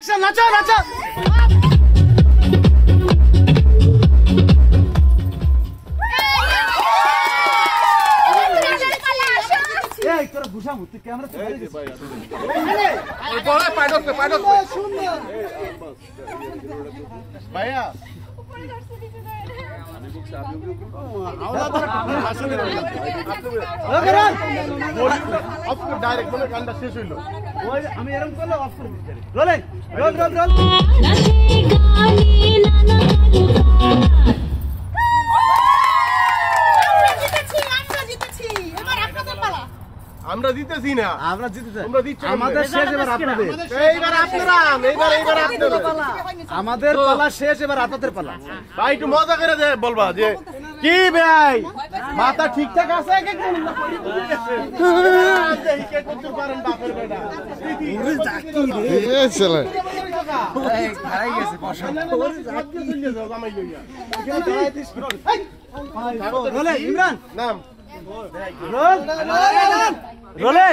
নাচো নাচো এই তোরা ঘুষা মুতি ক্যামেরা তো ধরে গেছে এই বলে পাইডক সুন্দর ভাইয়া আমি এরকম করলে অফ করে দিচ্ছি রোলেন রোল রোল রোল আমরা জিতেছি না আমরা জিতেছি তোমরা দিচ্ছ আমাদের শেষ এবার আপনাদের এইবার আপনারা এইবার আপনারা আমাদের পালা শেষ এবার আপনাদের পালা ভাই একটু মজা করে দে বলবা যে কি ভাই মাথা ঠিকঠাক আছে কি কোন না পড়ি গেছে দেখি কে করতে পারেন বাপের বেটা ওরে জাকি রে এই চলে এই খারাই গেছে বসা ওরে জাকি চলে যাও জামাই লইয়া এখানে দাঁড়াই দিস রোলে ইমরান নাম রোল রোলে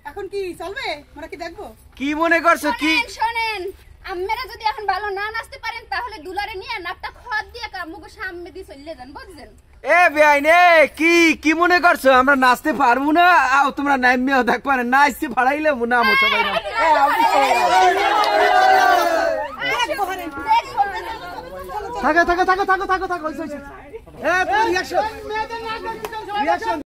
এখন কি চলবে আমরা কি দেখবো কি মনে করছো কি শুনেন আমরা যদি এখন ভালো না নাচতে পারেন তাহলে দুলারে নিয়ে নাকটা খদ দিয়ে কামুগো সামনে দিয়ে চলে যান বুঝছেন এ বেআইন এ কি মনে করছো আমরা নাচতে পারবো না আও তোমরা নাইমেও দেখ পারে নাচতে ফাড়াইলে মুনামো সবাই না থাকো থাকো থাকো থাকো থাকো থাকো হইছে এ রিঅ্যাকশন